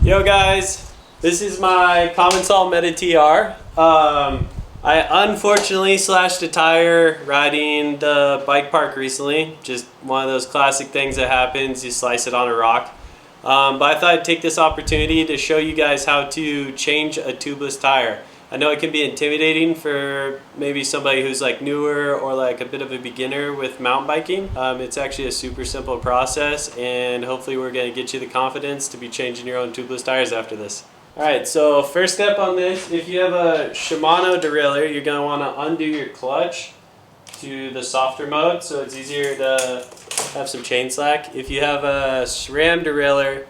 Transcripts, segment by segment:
Yo guys, this is my Common Salt Meta TR. I unfortunately slashed a tire riding the bike park recently. Just one of those classic things that happens, you slice it on a rock. But I thought I'd take this opportunity to show you guys how to change a tubeless tire. I know it can be intimidating for maybe somebody who's like newer or like a bit of a beginner with mountain biking. It's actually a super simple process, and hopefully we're going to get you the confidence to be changing your own tubeless tires after this. Alright, so first step on this, if you have a Shimano derailleur, you're going to want to undo your clutch to the softer mode so it's easier to have some chain slack. If you have a SRAM derailleur,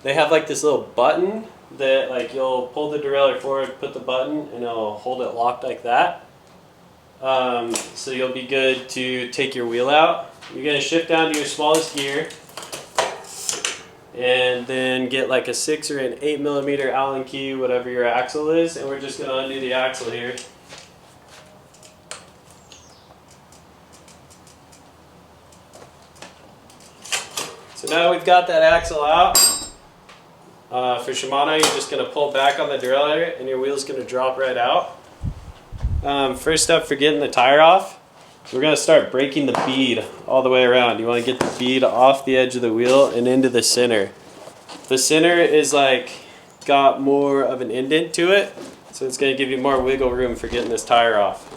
they have like this little button that like you'll pull the derailleur forward, put the button, and it'll hold it locked like that. So you'll be good to take your wheel out. You're going to shift down to your smallest gear and then get like a 6 or an 8mm Allen key, whatever your axle is, and we're just going to undo the axle here. So now we've got that axle out. For Shimano, you're just going to pull back on the derailleur and your wheel's going to drop right out. First step for getting the tire off, we're going to start breaking the bead all the way around. You want to get the bead off the edge of the wheel and into the center. The center is like got more of an indent to it, so it's going to give you more wiggle room for getting this tire off.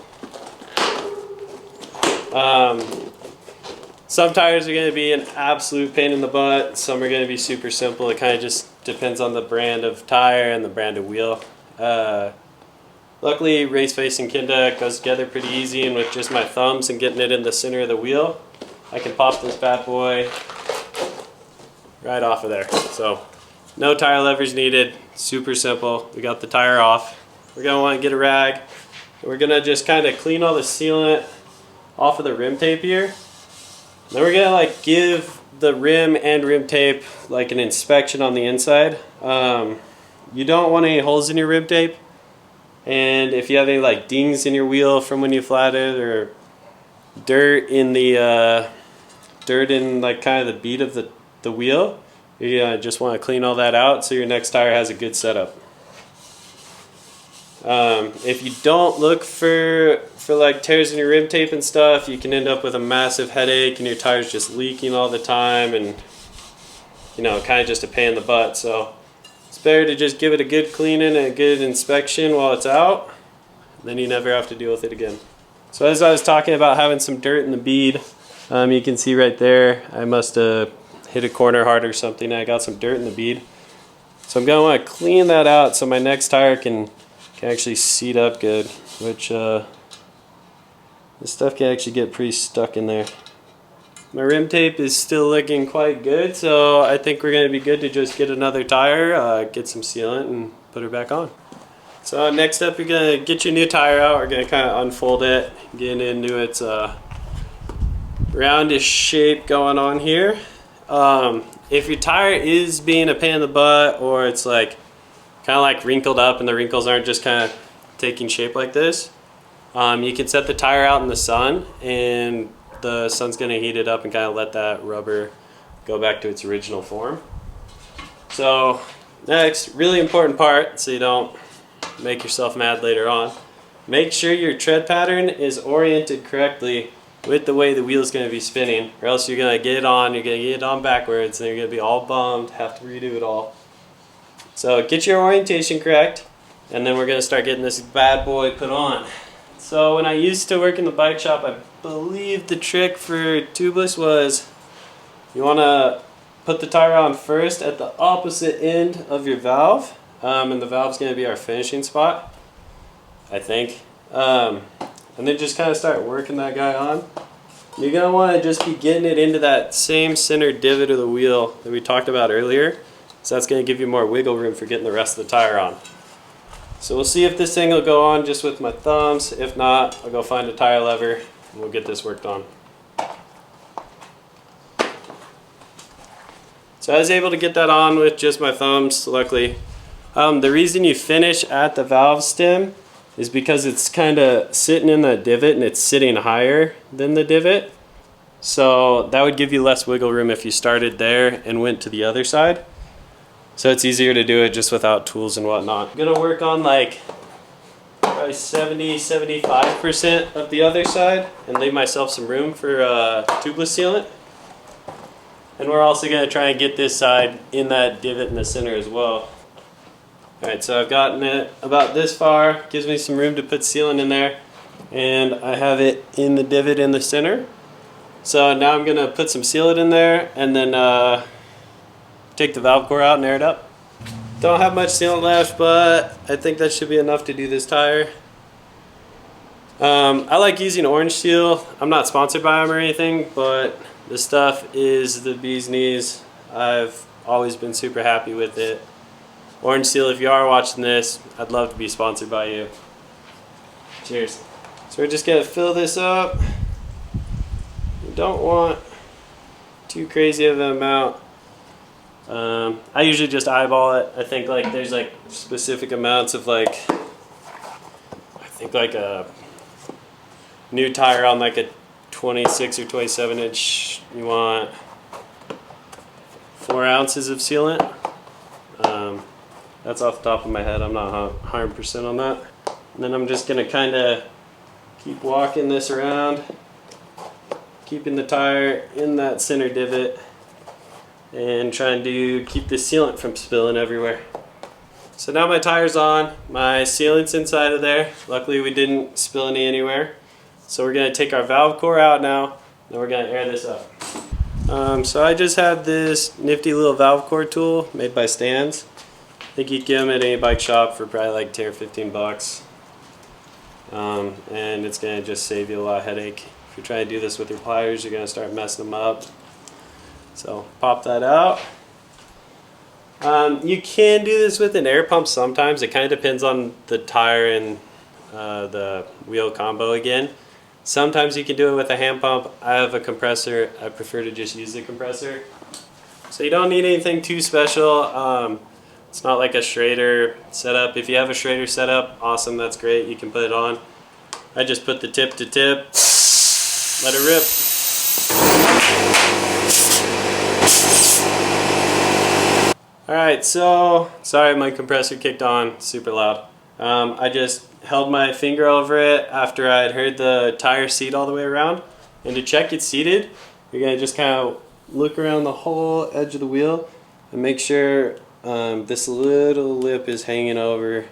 Some tires are going to be an absolute pain in the butt. Some are going to be super simple. It kind of just depends on the brand of tire and the brand of wheel. Luckily, race face and Kinda goes together pretty easy, and with just my thumbs and getting it in the center of the wheel, I can pop this bad boy right off of there. So no tire levers needed, super simple. We got the tire off. We're going to want to get a rag, and we're going to just kind of clean all the sealant off of the rim tape here. Then we're going to like give the rim and rim tape like an inspection on the inside. You don't want any holes in your rim tape, and if you have any like dings in your wheel from when you flatted or dirt in the like kind of the bead of the wheel, you just want to clean all that out so your next tire has a good setup. If you don't look for like tears in your rim tape and stuff, you can end up with a massive headache and your tire's just leaking all the time, and you know, kind of just a pain in the butt. So it's better to just give it a good cleaning and a good inspection while it's out, then you never have to deal with it again. So as I was talking about having some dirt in the bead, you can see right there I must have hit a corner hard or something. I got some dirt in the bead, so I'm going to want to clean that out so my next tire can actually seat up good, which this stuff can actually get pretty stuck in there. My rim tape is still looking quite good, so I think we're going to be good to just get another tire, get some sealant, and put her back on. So next up, you're going to get your new tire out. We're going to kind of unfold it, get into its roundish shape going on here. If your tire is being a pain in the butt, or it's like kind of like wrinkled up and the wrinkles aren't just kind of taking shape like this, you can set the tire out in the sun, and the sun's going to heat it up and kind of let that rubber go back to its original form. So next, really important part, so you don't make yourself mad later on, make sure your tread pattern is oriented correctly with the way the wheel is going to be spinning, or else you're going to get it on backwards, and you're going to be all bummed, have to redo it all. So get your orientation correct, and then we're going to start getting this bad boy put on. So when I used to work in the bike shop, I believe the trick for tubeless was you want to put the tire on first at the opposite end of your valve, and the valve's going to be our finishing spot, I think. And then just kind of start working that guy on. You're going to want to just be getting it into that same center divot of the wheel that we talked about earlier, so that's going to give you more wiggle room for getting the rest of the tire on. So we'll see if this thing will go on just with my thumbs. If not, I'll go find a tire lever and we'll get this worked on. So I was able to get that on with just my thumbs, luckily. The reason you finish at the valve stem is because it's kind of sitting in the divot and it's sitting higher than the divot. So that would give you less wiggle room if you started there and went to the other side. So it's easier to do it just without tools and whatnot. I'm gonna work on like probably 70-75% of the other side and leave myself some room for tubeless sealant. And we're also gonna try and get this side in that divot in the center as well. Alright, so I've gotten it about this far, gives me some room to put sealant in there, and I have it in the divot in the center. So now I'm gonna put some sealant in there and then take the valve core out and air it up. Don't have much sealant left, but I think that should be enough to do this tire. I like using Orange Seal. I'm not sponsored by them or anything, but this stuff is the bee's knees. I've always been super happy with it. Orange Seal, if you are watching this, I'd love to be sponsored by you. Cheers. So we're just gonna fill this up. You don't want too crazy of an amount. I usually just eyeball it. I think like there's like specific amounts of like, I think like a new tire on like a 26 or 27 inch, you want 4 ounces of sealant. That's off the top of my head. I'm not 100% on that. And then I'm just gonna kind of keep walking this around, keeping the tire in that center divot, and trying to keep the sealant from spilling everywhere. So now my tire's on, my sealant's inside of there. Luckily we didn't spill any anywhere. So we're gonna take our valve core out now, and we're gonna air this up. So I just have this nifty little valve core tool made by Stan's. I think you can get them at any bike shop for probably like 10 or 15 bucks. And it's gonna just save you a lot of headache. If you're trying to do this with your pliers, you're gonna start messing them up. So pop that out. You can do this with an air pump sometimes. It kind of depends on the tire and the wheel combo again. Sometimes you can do it with a hand pump. I have a compressor. I prefer to just use the compressor. So you don't need anything too special. It's not like a Schrader setup. If you have a Schrader setup, awesome, that's great. You can put it on. I just put the tip to tip, let it rip. Alright, so, sorry my compressor kicked on, super loud. I just held my finger over it after I had heard the tire seat all the way around. And to check it's seated, you're going to just kind of look around the whole edge of the wheel and make sure this little lip is hanging over,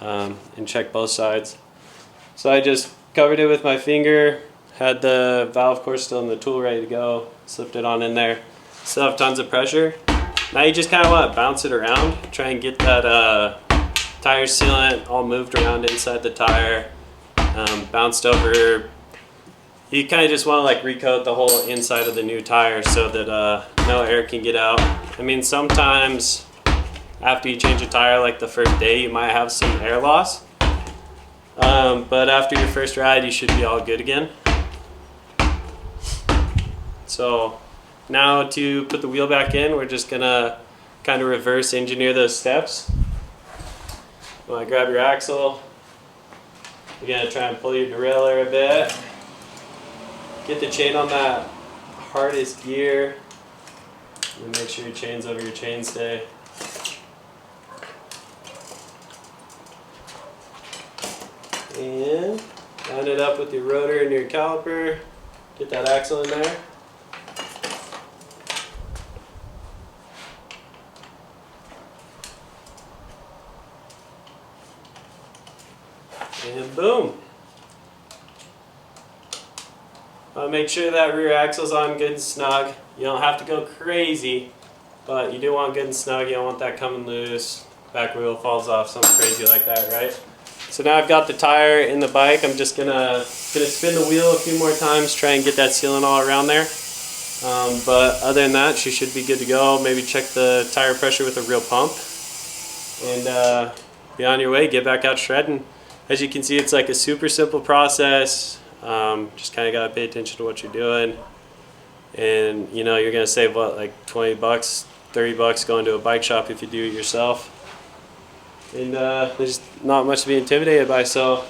and check both sides. So I just covered it with my finger, had the valve core still in the tool ready to go, slipped it on in there. Still have tons of pressure. Now you just kind of want to bounce it around, try and get that tire sealant all moved around inside the tire, bounced over. You kind of just want to like recoat the whole inside of the new tire so that no air can get out. I mean, sometimes after you change a tire, like the first day, you might have some air loss. But after your first ride, you should be all good again. So now to put the wheel back in, we're just gonna kind of reverse engineer those steps. You want to grab your axle. You're gonna try and pull your derailleur a bit. Get the chain on that hardest gear. And make sure your chain's over your chainstay. And line it up with your rotor and your caliper. Get that axle in there. And boom. Make sure that rear axle's on good and snug. You don't have to go crazy, but you do want good and snug. You don't want that coming loose. Back wheel falls off, something crazy like that, right? So now I've got the tire in the bike. I'm just gonna spin the wheel a few more times, try and get that sealant all around there. But other than that, she should be good to go. Maybe check the tire pressure with a real pump. And be on your way, get back out shredding. As you can see, it's like a super simple process. Just kind of got to pay attention to what you're doing. And you know, you're going to save what, like 20 bucks, 30 bucks going to a bike shop if you do it yourself. And there's not much to be intimidated by. So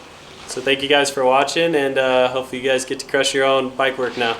thank you guys for watching, and hopefully you guys get to crush your own bike work now.